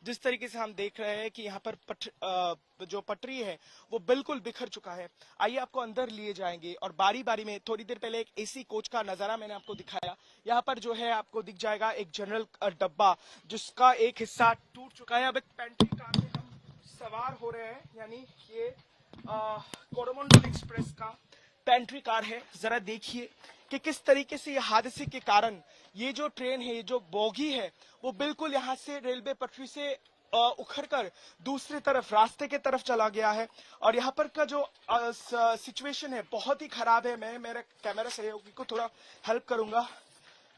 जिस तरीके से हम देख रहे हैं कि यहाँ पर जो पटरी है वो बिल्कुल बिखर चुका है। आइए आपको अंदर लिए जाएंगे और बारी बारी में, थोड़ी देर पहले एक एसी कोच का नजारा मैंने आपको दिखाया, यहाँ पर जो है आपको दिख जाएगा एक जनरल डब्बा जिसका एक हिस्सा टूट चुका है। अब एक पेंट्री कार में हम सवार हो रहे हैं, यानी ये कोरोमंडल एक्सप्रेस का पेंट्री कार है। जरा देखिए कि किस तरीके से ये हादसे के कारण ये जो ट्रेन है, ये जो बोगी है, वो बिल्कुल यहाँ से रेलवे पटरी से उखड़कर दूसरी तरफ रास्ते के तरफ चला गया है। और यहाँ पर का जो सिचुएशन है बहुत ही खराब है। मैं मेरे कैमरा सहयोगी को थोड़ा हेल्प करूंगा,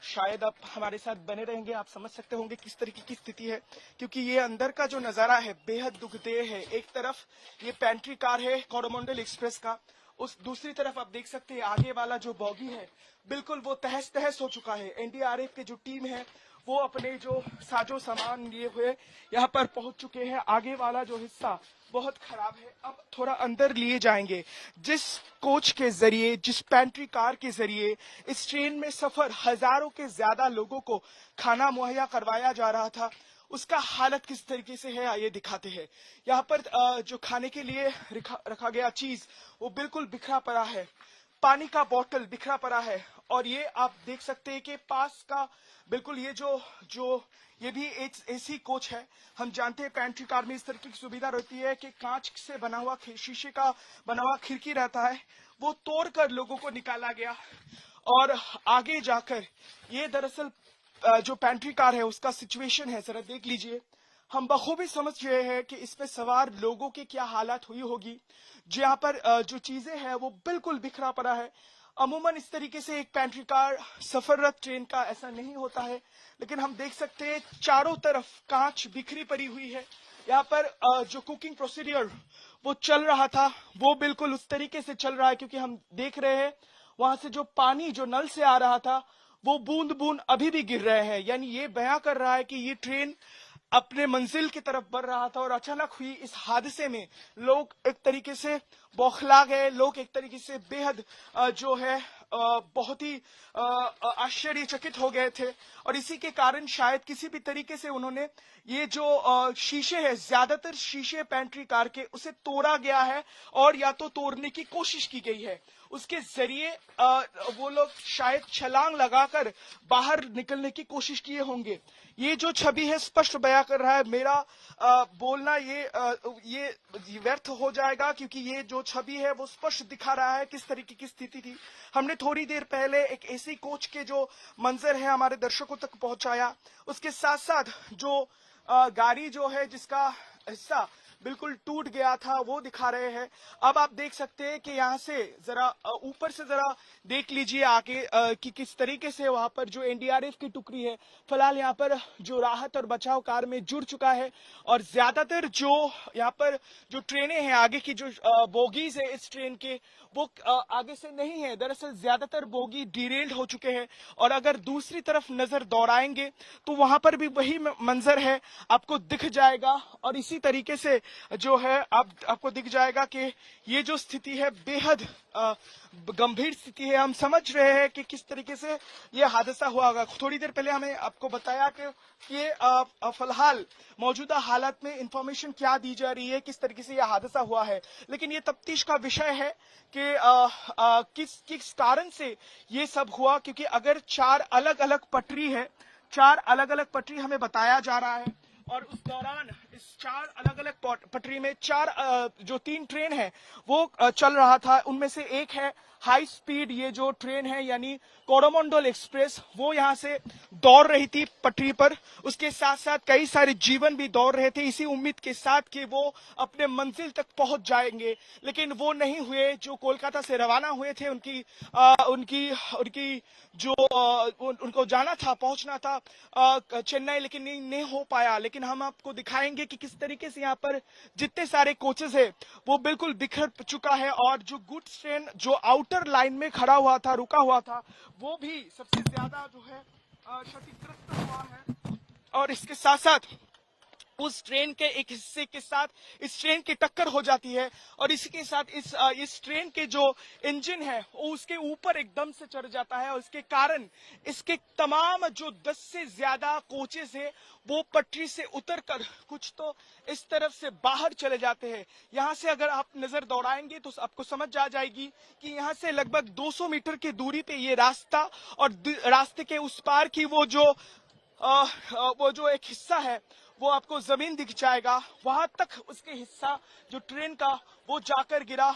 शायद आप हमारे साथ बने रहेंगे, आप समझ सकते होंगे किस तरीके की स्थिति है, क्योंकि ये अंदर का जो नजारा है बेहद दुखदेह है। एक तरफ ये पेंट्री कार है कोरोमंडल एक्सप्रेस का, उस दूसरी तरफ आप देख सकते हैं आगे वाला जो बॉगी है बिल्कुल वो तहस तहस हो चुका है। एनडीआरएफ की जो टीम है वो अपने जो साजो सामान लिए हुए यहाँ पर पहुंच चुके हैं। आगे वाला जो हिस्सा बहुत खराब है। अब थोड़ा अंदर लिए जाएंगे। जिस कोच के जरिए, जिस पेंट्री कार के जरिए इस ट्रेन में सफर हजारों के ज्यादा लोगों को खाना मुहैया करवाया जा रहा था, उसका हालत किस तरीके से है आइए दिखाते हैं। यहाँ पर जो खाने के लिए रखा गया चीज वो बिल्कुल बिखरा पड़ा है। पानी का बोतल बिखरा पड़ा है। और ये आप देख सकते हैं कि पास का बिल्कुल ये जो ये भी एक एसी कोच है। हम जानते हैं पेंट्री कार में इस तरह की सुविधा रहती है कि कांच से बना हुआ, शीशे का बना हुआ खिड़की रहता है, वो तोड़कर लोगों को निकाला गया। और आगे जाकर ये दरअसल जो पेंट्री कार है उसका सिचुएशन है, जरा देख लीजिए। हम बखूबी समझ रहे हैं कि इसमें सवार लोगों की क्या हालत हुई होगी। जहाँ पर जो चीजें हैं वो बिल्कुल बिखरा पड़ा है। अमूमन इस तरीके से एक पेंट्री कार सफररत ट्रेन का ऐसा नहीं होता है, लेकिन हम देख सकते हैं चारों तरफ कांच बिखरी पड़ी हुई है। यहाँ पर जो कुकिंग प्रोसीडियर वो चल रहा था वो बिल्कुल उस तरीके से चल रहा है, क्योंकि हम देख रहे हैं वहां से जो पानी जो नल से आ रहा था वो बूंद बूंद अभी भी गिर रहे हैं। यानी ये बयां कर रहा है कि ये ट्रेन अपने मंजिल की तरफ बढ़ रहा था और अचानक हुई इस हादसे में लोग एक तरीके से बौखला गए। लोग एक तरीके से बेहद जो है बहुत ही आश्चर्यचकित हो गए थे। और इसी के कारण शायद किसी भी तरीके से उन्होंने ये जो शीशे है, ज्यादातर शीशे पेंट्री कार के, उसे तोड़ा गया है और या तो तोड़ने की कोशिश की गई है। उसके जरिए वो लोग शायद छलांग लगाकर बाहर निकलने की कोशिश किए होंगे। ये जो छवि है स्पष्ट बयां कर रहा है। मेरा बोलना ये व्यर्थ हो जाएगा, क्योंकि ये जो छवि है वो स्पष्ट दिखा रहा है किस तरीके की स्थिति थी। हमने थोड़ी देर पहले एक एसी कोच के जो मंजर है हमारे दर्शकों तक पहुंचाया। उसके साथ साथ जो गाड़ी जो है जिसका हिस्सा बिल्कुल टूट गया था वो दिखा रहे हैं। अब आप देख सकते हैं कि यहाँ से जरा ऊपर से जरा देख लीजिए आगे कि किस तरीके से वहां पर जो एनडीआरएफ की टुकड़ी है फिलहाल यहाँ पर जो राहत और बचाव कार्य में जुड़ चुका है। और ज्यादातर जो यहाँ पर जो ट्रेनें हैं, आगे की जो बोगीज है इस ट्रेन के, वो आगे से नहीं है। दरअसल ज्यादातर बोगी डिरेल्ड हो चुके हैं। और अगर दूसरी तरफ नजर दौड़ाएंगे तो वहां पर भी वही मंजर है, आपको दिख जाएगा। और इसी तरीके से जो है आपको दिख जाएगा कि ये जो स्थिति है बेहद गंभीर स्थिति है। हम समझ रहे हैं कि किस तरीके से ये हादसा हुआ होगा। थोड़ी देर पहले हमें आपको बताया कि ये फिलहाल मौजूदा हालत में इंफॉर्मेशन क्या दी जा रही है, किस तरीके से यह हादसा हुआ है। लेकिन ये तफ्तीश का विषय है कि किस कारण से ये सब हुआ, क्योंकि अगर 4 अलग अलग पटरी है, 4 अलग अलग पटरी हमें बताया जा रहा है। और उस दौरान इस 4 अलग अलग पटरी में 3 ट्रेन है वो चल रहा था। उनमें से एक है हाई स्पीड, ये जो ट्रेन है यानी कोरोमंडल एक्सप्रेस, वो यहाँ से दौड़ रही थी पटरी पर। उसके साथ साथ कई सारे जीवन भी दौड़ रहे थे इसी उम्मीद के साथ कि वो अपने मंजिल तक पहुंच जाएंगे, लेकिन वो नहीं हुए। जो कोलकाता से रवाना हुए थे उनकी जो उनको जाना था, पहुंचना था चेन्नई, लेकिन नहीं हो पाया। लेकिन हम आपको दिखाएंगे कि किस तरीके से यहाँ पर जितने सारे कोचेस है वो बिल्कुल बिखर चुका है। और जो गुड्स ट्रेन जो आउटर लाइन में खड़ा हुआ था, रुका हुआ था, वो भी सबसे ज्यादा जो है क्षतिग्रस्त हुआ है। और इसके साथ साथ उस ट्रेन के एक हिस्से के साथ इस ट्रेन की टक्कर हो जाती है और इसी के साथ इस ट्रेन के जो इंजन है वो उसके ऊपर एकदम से चढ़ जाता है और इसके कारण इसके तमाम जो 10 से ज्यादा कोचेस है वो पटरी से उतरकर कुछ तो इस तरफ से बाहर चले जाते हैं। यहाँ से अगर आप नजर दौड़ाएंगे तो आपको समझ आ जाएगी कि यहाँ से लगभग 200 मीटर की दूरी पे ये रास्ता और रास्ते के उस पार की वो जो एक हिस्सा है वो आपको जमीन दिख जाएगा, वहां तक उसके हिस्सा जो ट्रेन का वो जाकर गिरा।